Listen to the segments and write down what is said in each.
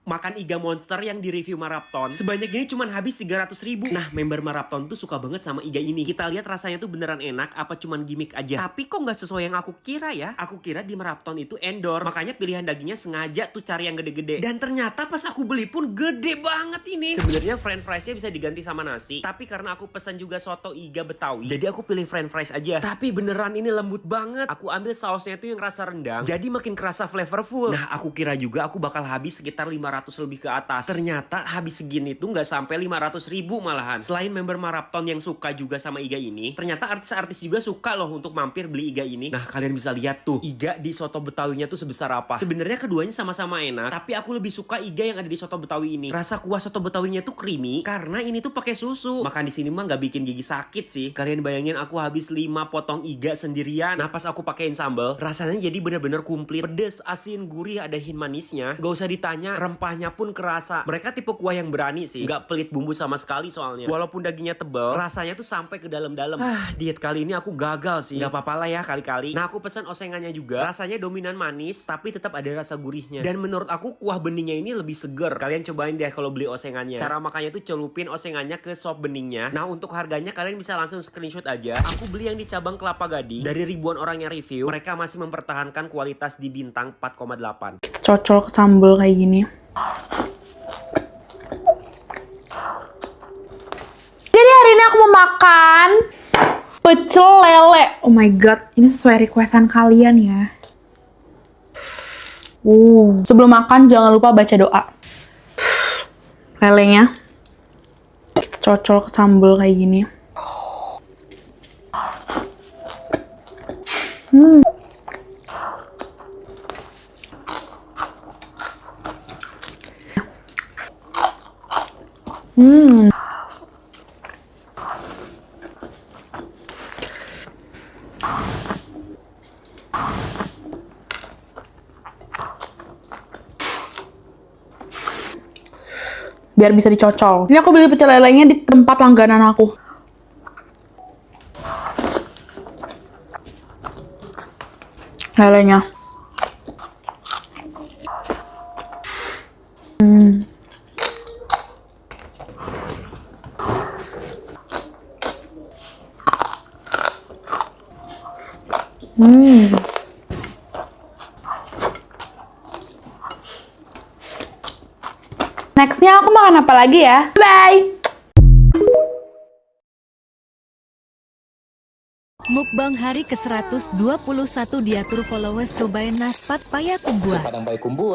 makan iga monster yang di review Marapton. Sebanyak ini cuman habis 300.000. Nah, member Marapton tuh suka banget sama iga ini. Kita lihat rasanya tuh beneran enak apa cuman gimmick aja. Tapi kok nggak sesuai yang aku kira ya. Aku kira di Marapton itu endorse. Makanya pilihan dagingnya sengaja tuh cari yang gede-gede. Dan ternyata pas aku beli pun gede banget ini. Sebenarnya french friesnya bisa diganti sama nasi. Tapi karena aku pesan juga soto iga Betawi, jadi aku pilih french fries aja. Tapi beneran ini lembut banget. Aku ambil sausnya itu yang rasa rendang. Jadi makin kerasa flavorful. Nah, aku kira juga aku bakal habis sekitar 500 lebih ke atas. Ternyata habis segini tuh nggak sampai 500.000 malahan. Selain member Marapton yang suka juga sama iga ini, ternyata artis-artis juga suka loh untuk mampir beli iga ini. Nah, kalian bisa lihat tuh iga di soto Betawinya tuh sebesar apa. Sebenarnya keduanya sama-sama enak, tapi aku lebih suka iga yang ada di soto Betawi ini. Rasa kuah soto Betawinya tuh creamy karena ini tuh pakai susu. Makan di sini mah nggak bikin gigi sakit sih. Kalian bayangin aku habis 5 potong iga sendirian. Nah, pas aku pakein sambal, rasanya jadi bener-bener komplit. Pedes, asin, gurih, ada hint manisnya. Gak usah ditanya, rempahnya pun kerasa. Mereka tipe kuah yang berani sih. Gak pelit bumbu sama sekali soalnya. Walaupun dagingnya tebal, rasanya tuh sampai ke dalam-dalam. Diet kali ini aku gagal sih. Gak apa-apa lah ya kali-kali. Nah, aku pesan osengannya juga. Rasanya dominan manis, tapi tetap ada rasa gurihnya. Dan menurut aku kuah beningnya ini lebih seger. Kalian cobain deh kalau beli osengannya. Cara makannya tuh celupin osengannya ke sop beningnya. Nah, untuk harganya kalian bisa langsung screenshot aja. Aku beli yang di cabang Kelapa Gading. Dari ribuan orang yang review, mereka masih mempertahankan kualitas di bintang 4,8. Cocol sambal kayak gini. Jadi hari ini aku mau makan pecel lele. Oh my god, ini sesuai requestan kalian ya. Sebelum makan jangan lupa baca doa. Lelenya cocol sambal kayak gini. Biar bisa dicocol. Ini aku beli pecel lelenya di tempat langganan aku. Lelenya. Nextnya aku makan apa lagi ya? Bye! Mukbang hari ke-121 diatur followers cobain naspat payakumbuh. Padang payakumbuh.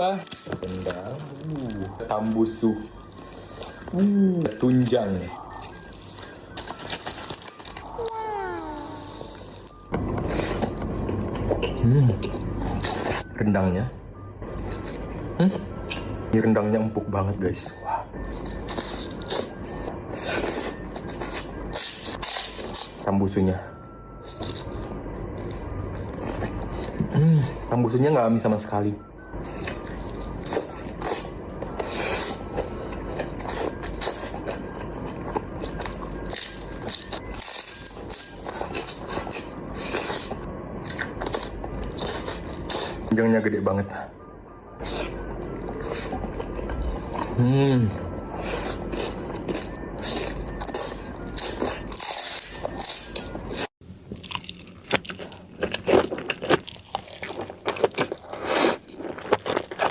Rendang. Tambusu. Tunjang. Rendangnya. Ini rendangnya empuk banget, guys. Wah. Tambusunya. Tambusunya nggak amis sama sekali. Tunjangnya gede banget.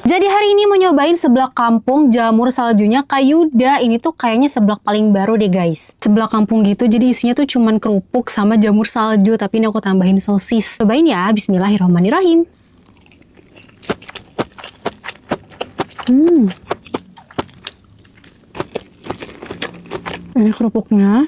Jadi hari ini mau nyobain seblak kampung jamur saljunya Kayuda. Ini tuh kayaknya seblak paling baru deh guys. Seblak kampung gitu, jadi isinya tuh cuman kerupuk sama jamur salju. Tapi ini aku tambahin sosis. Cobain ya, bismillahirrahmanirrahim. Ini kerupuknya.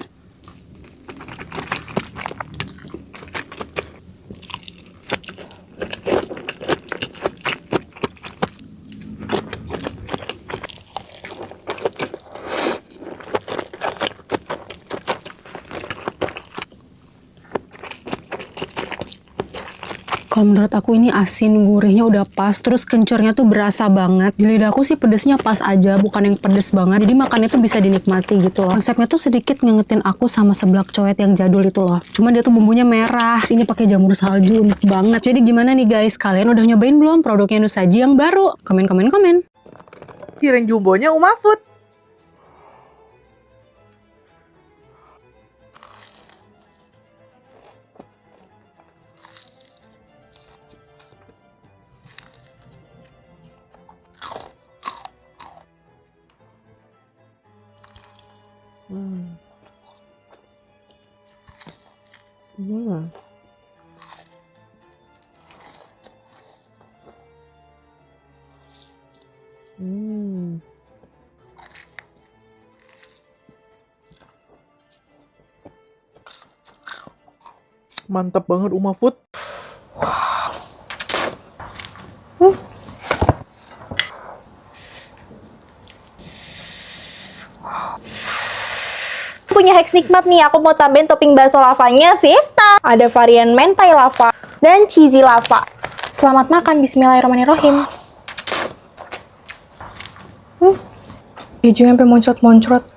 Kalau menurut aku ini asin, gurihnya udah pas, terus kencurnya tuh berasa banget. Di lidahku sih pedesnya pas aja, bukan yang pedes banget. Jadi makannya tuh bisa dinikmati gitu loh. Konsepnya tuh sedikit ngingetin aku sama seblak coet yang jadul itu loh. Cuma dia tuh bumbunya merah. Terus ini pakai jamur salju, enak banget. Jadi gimana nih guys, kalian udah nyobain belum produknya Nusaji yang baru? Komen. Piring jumbonya Uma Food. Mantap banget Uma Food. Punya hacks nikmat nih, aku mau tambahin topping bakso lavanya Fiesta. Ada varian mentai lava dan cheesy lava. Selamat makan, bismillahirrahmanirrahim. Kejunya sampai moncrot-moncrot.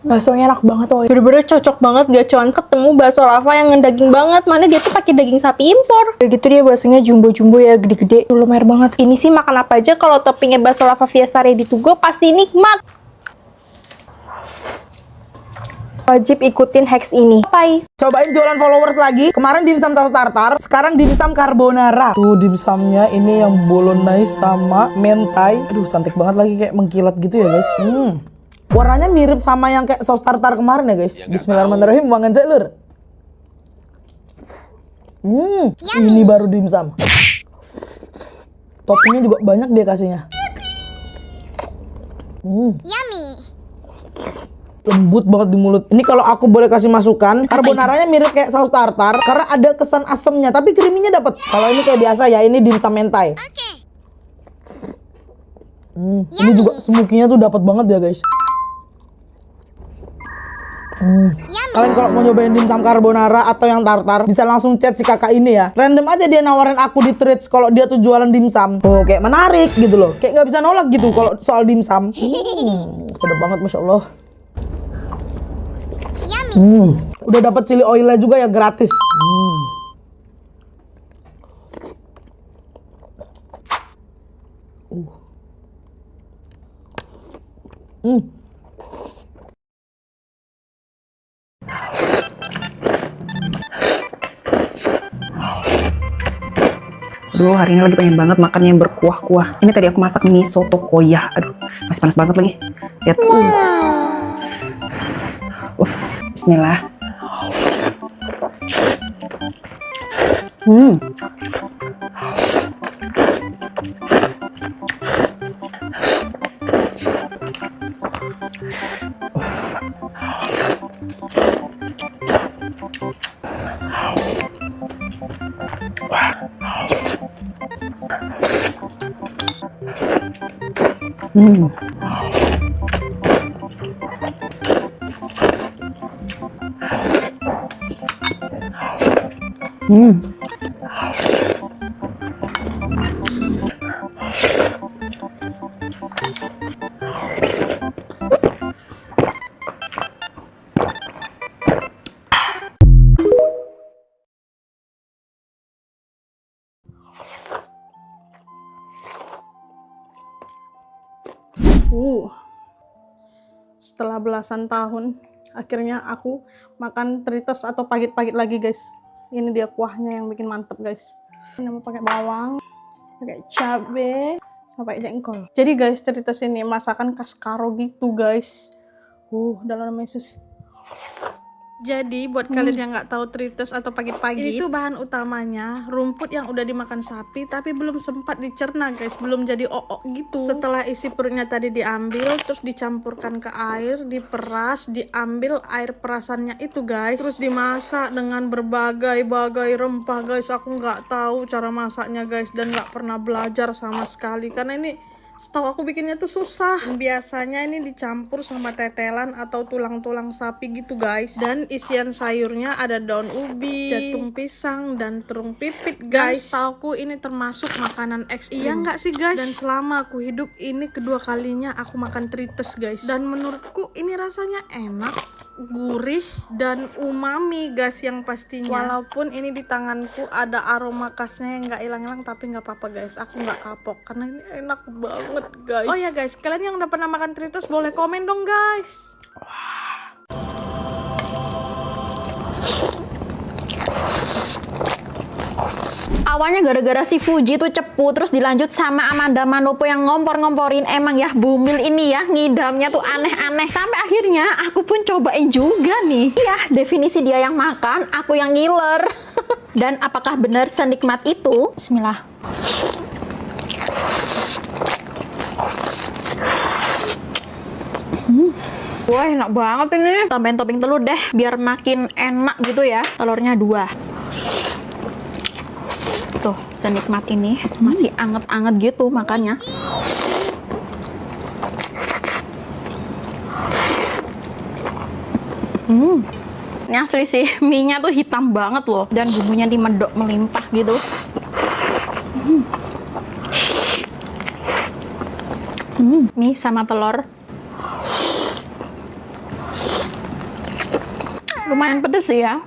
Baksonya enak banget, woy. Bener-bener cocok banget, gak cuman ketemu bakso lava yang ngedaging banget. Mana dia tuh pakai daging sapi impor. Udah gitu dia baksonya jumbo-jumbo ya, gede-gede. Lumer banget. Ini sih makan apa aja kalau toppingnya bakso lava Fiesta ready to go pasti nikmat. Wajib ikutin hacks ini. Bye. Cobain jualan followers lagi. Kemarin dimsum saus tartar, sekarang dimsum carbonara. Tuh dimsumnya ini yang bolognese sama mentai. Aduh cantik banget lagi, kayak mengkilat gitu ya guys. Warnanya mirip sama yang kayak saus tartar kemarin ya guys. Bismillahirrahmanirrahim, bangan lur. Ini baru dimsum. Toppingnya juga banyak dia kasihnya. Lembut banget di mulut. Ini kalau aku boleh kasih masukan, carbonaranya mirip kayak saus tartar karena ada kesan asemnya, tapi creamy-nya dapat. Kalau ini kayak biasa ya, ini dimsum mentai. Ini juga smoky-nya tuh dapat banget ya guys. Kalian kalau mau nyobain dimsum carbonara atau yang tartar, bisa langsung chat si kakak ini ya. Random aja dia nawarin aku di threads kalau dia tuh jualan dimsum. Oh kayak menarik gitu loh, kayak nggak bisa nolak gitu kalau soal dimsum. Sedap banget masya Allah. Udah dapat chili oilnya juga ya gratis. Aduh, hari ini lagi pengen banget makan yang berkuah-kuah. Ini tadi aku masak mie soto koya. Aduh, masih panas banget lagi. Lihat. Bismillah. Setelah belasan tahun, akhirnya aku makan Tritos atau pagit-pagit lagi guys. Ini dia kuahnya yang bikin mantep guys. Ini mau pakai bawang, pakai cabe, sama pakai jengkol. Jadi guys, Tritos ini masakan khas Karo gitu guys. Dalam nama Yesus. Jadi buat kalian yang nggak tahu Tritos atau pagit-pagit, itu bahan utamanya rumput yang udah dimakan sapi tapi belum sempat dicerna guys, belum jadi ook gitu. Setelah isi perutnya tadi diambil, terus dicampurkan ke air, diperas, diambil air perasannya itu guys, terus dimasak dengan berbagai-bagai rempah guys. Aku nggak tahu cara masaknya guys dan nggak pernah belajar sama sekali karena ini Setahu aku bikinnya tuh susah. Biasanya ini dicampur sama tetelan atau tulang-tulang sapi gitu guys. Dan isian sayurnya ada daun ubi, jatung pisang, dan terung pipit guys. Setahu aku ini termasuk makanan ekstrim. Iya nggak sih guys? Dan selama aku hidup ini kedua kalinya aku makan trites guys. Dan menurutku ini rasanya enak, gurih, dan umami guys yang pastinya. Walaupun ini di tanganku ada aroma khasnya yang nggak hilang-hilang, tapi nggak apa-apa guys. Aku nggak kapok karena ini enak banget guys. Oh ya guys, kalian yang udah pernah makan trites boleh komen dong guys. Awalnya gara-gara si Fuji tuh cepu, terus dilanjut sama Amanda Manopo yang ngompor-ngomporin. Emang ya Bumil ini ya ngidamnya tuh aneh-aneh. Sampai akhirnya aku pun cobain juga nih. Iya, definisi dia yang makan, aku yang ngiler. Dan apakah benar senikmat itu? Bismillah. Wah, enak banget ini. Tambahin topping telur deh, biar makin enak gitu ya. Telurnya 2. Tuh, senikmat ini. Masih anget-anget gitu makannya. Ini asli sih, mie-nya tuh hitam banget loh. Dan bumbunya dimedok melimpah gitu. Mie sama telur. Lumayan pedes sih ya.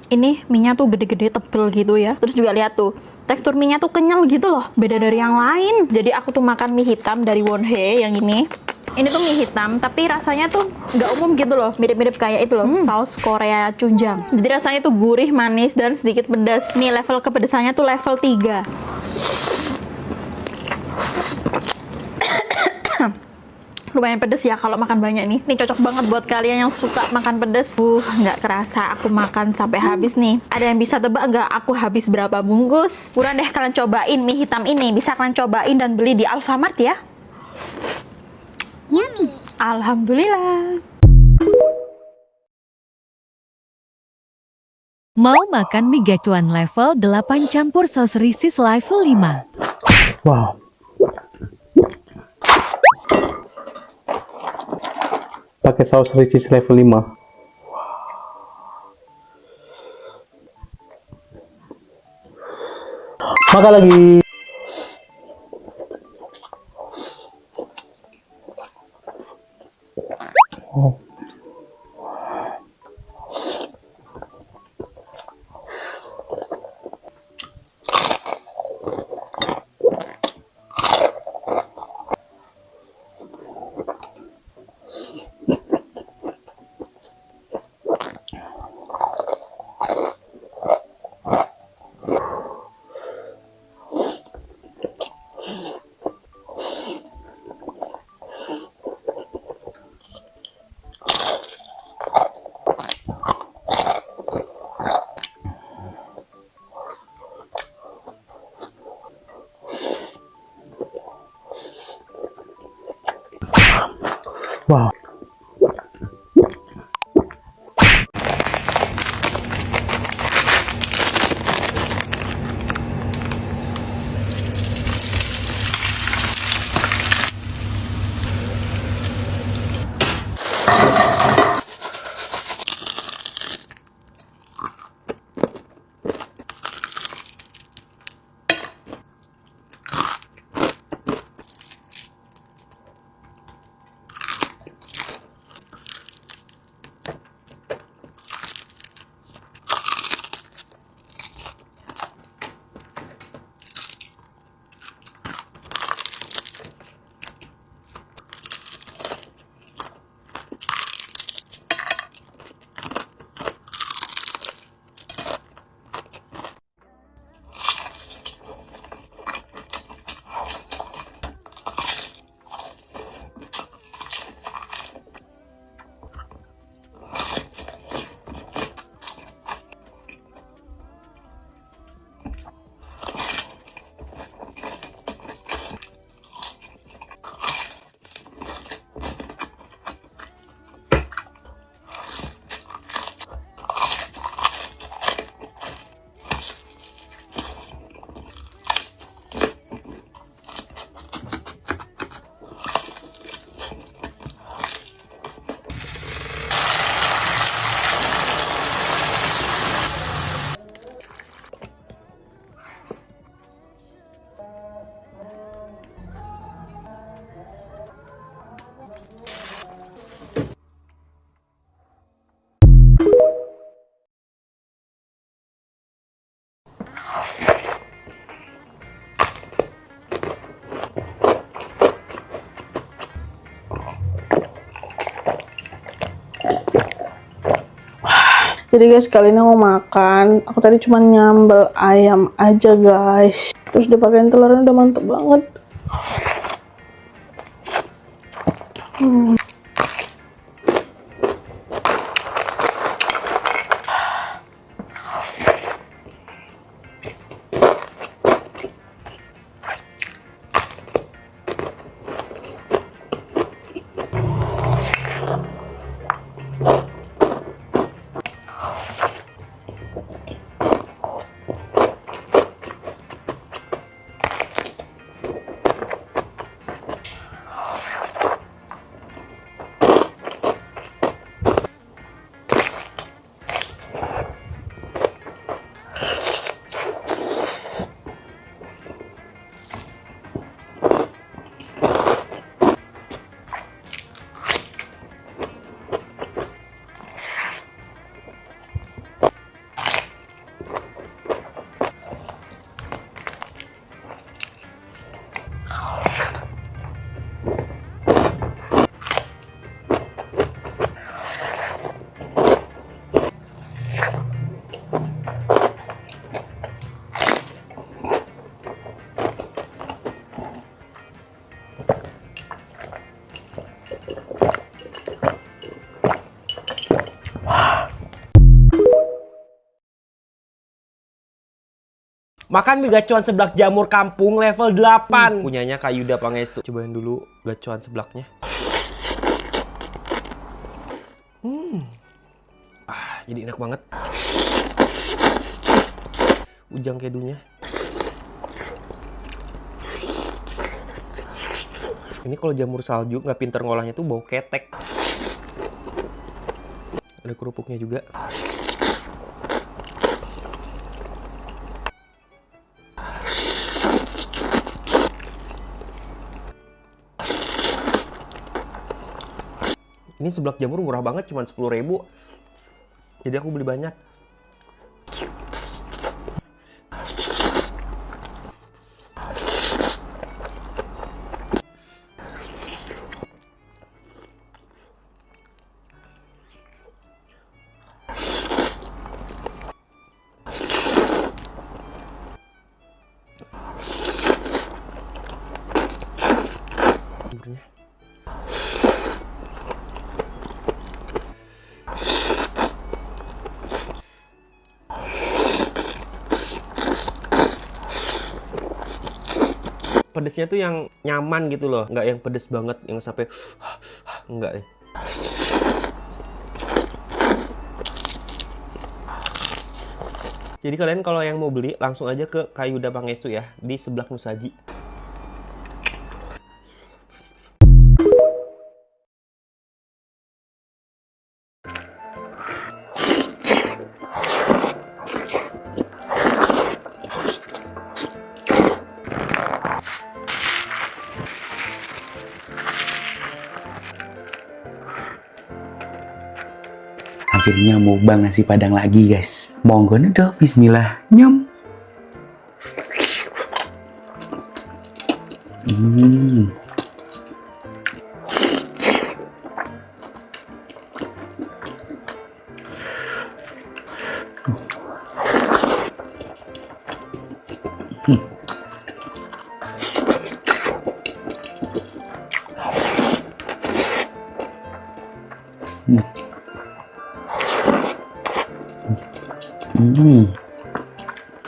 Ini mie-nya tuh gede-gede tebel gitu ya. Terus juga lihat tuh, tekstur mie-nya tuh kenyal gitu loh. Beda dari yang lain. Jadi aku tuh makan mie hitam dari Wonhe yang ini. Ini tuh mie hitam, tapi rasanya tuh nggak umum gitu loh. Mirip-mirip kayak itu loh, saus Korea Chunjang. Jadi rasanya tuh gurih, manis, dan sedikit pedas. Nih level kepedesannya tuh level 3. Lumayan pedes ya kalau makan banyak nih. Ini cocok banget buat kalian yang suka makan pedes. Nggak kerasa aku makan sampai habis nih. Ada yang bisa tebak nggak aku habis berapa bungkus? Buruan deh kalian cobain mie hitam ini. Bisa kalian cobain dan beli di Alfamart ya. Yummy. Alhamdulillah. Mau makan mie gacuan level 8 campur saus ricis level 5. Wow. Pakai saus ricis level 5. Makan lagi. Oh. Wow. Jadi guys, kali ini mau makan. Aku tadi cuma nyambel ayam aja guys. Terus udah pakein telurnya, udah mantep banget. Makan mie gacuan seblak jamur kampung level 8. Punyanya Kak Yuda Pangestu. Cobain dulu gacuan seblaknya. Jadi enak banget. Ujang kedunya. Ini kalau jamur salju nggak pinter ngolahnya tuh bau ketek. Ada kerupuknya juga. Ini seblak jamur murah banget, cuma 10.000. Jadi aku beli banyak. Jamurnya. Pedesnya tuh yang nyaman gitu loh, nggak yang pedes banget yang sampai enggak deh. Jadi kalian kalau yang mau beli langsung aja ke Kak Yuda Pangestu ya, di sebelah Nusaji. Akhirnya mukbang nasi padang lagi guys. Monggo dong, bismillah. Nyom.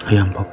Ayam pop.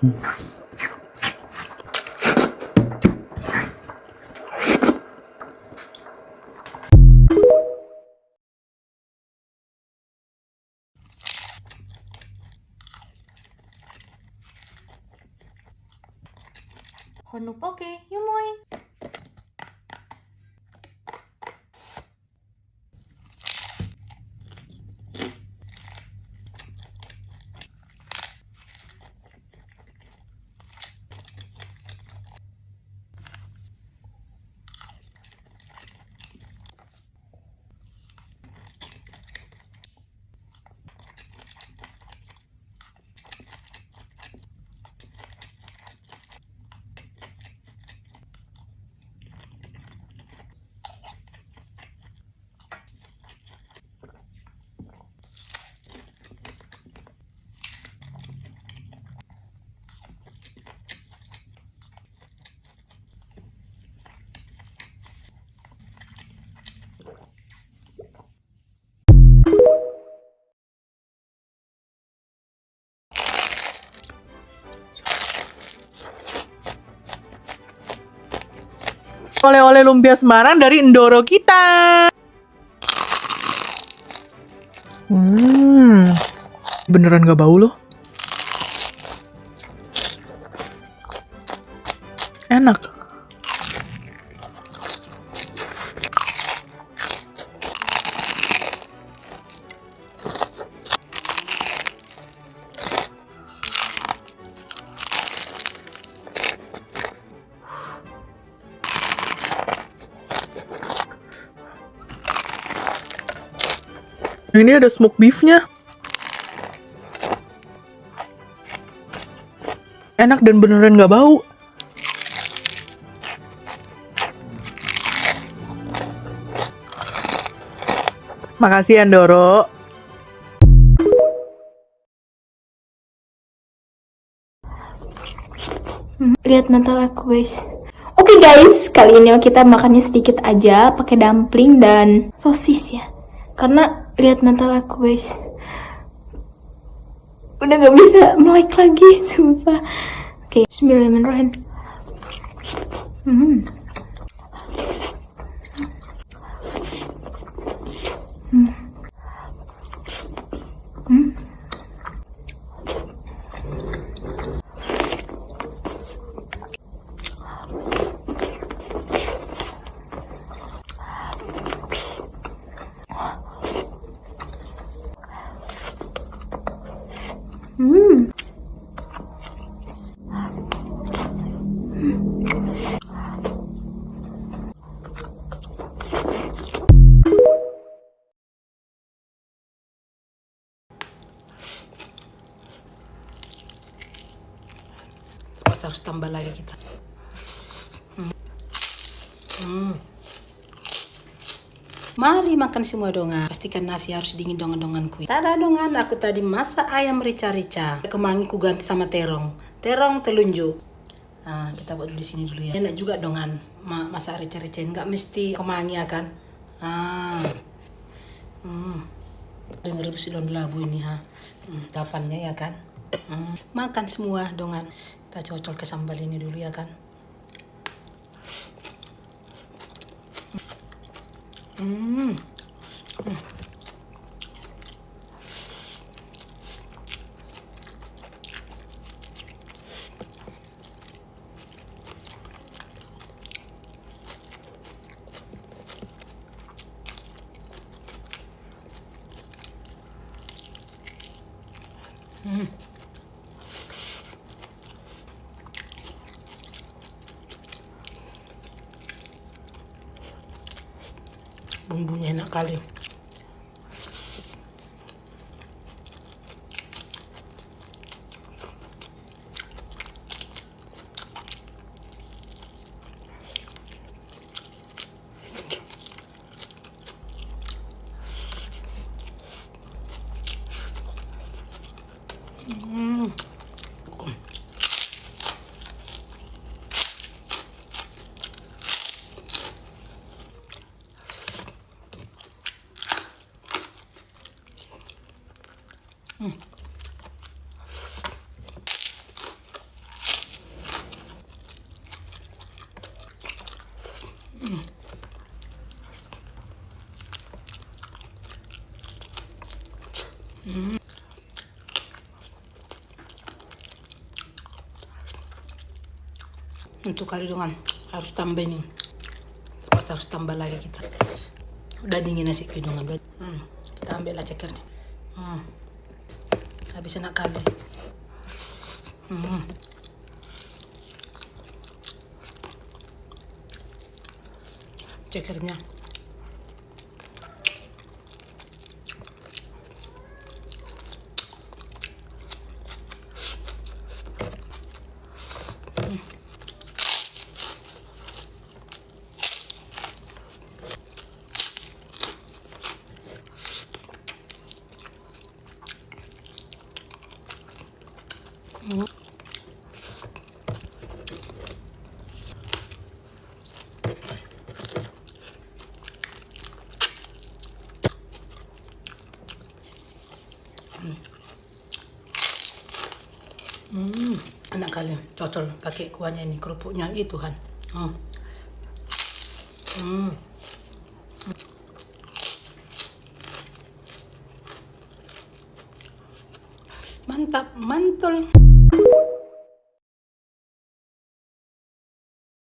Honupoke, yumoy. Oleh-oleh lumpia Semarang dari Endoro kita. Beneran gak bau loh. Enak. Ini ada smoke beefnya. Enak dan beneran gak bau. Makasih Andoro. Lihat mata aku guys. Oke guys, kali ini kita makannya sedikit aja pakai dumpling dan sosis ya. Karena lihat mata aku guys, udah gak bisa melek lagi, sumpah. Oke, bismillahirrahmanirrahim. Harus tambah lagi kita. Mari makan semua dongan. Pastikan nasi harus dingin dongan-donganku. Tada dongan, aku tadi masak ayam rica-rica. Kemangi ku ganti sama terong. Terong telunjuk. Nah, kita buat dulu di sini dulu ya. Enak juga dongan masak rica-rica. Enggak mesti kemangi ya kan. Dengar rebus daun labu ini ha. Dapannya ya kan. Makan semua dongan. Kita cocol ke sambal ini dulu ya kan. Bumbunya enak kali. Untuk kali dengan harus tambah ini. Terus harus tambah lagi kita. Udah dingin nasi kudungan. Kita ambil lah ceker. Habis enak kali. Cekernya. Enak kali, cocol pakai kuahnya ini, kerupuknya itu kan. Mantap, mantul.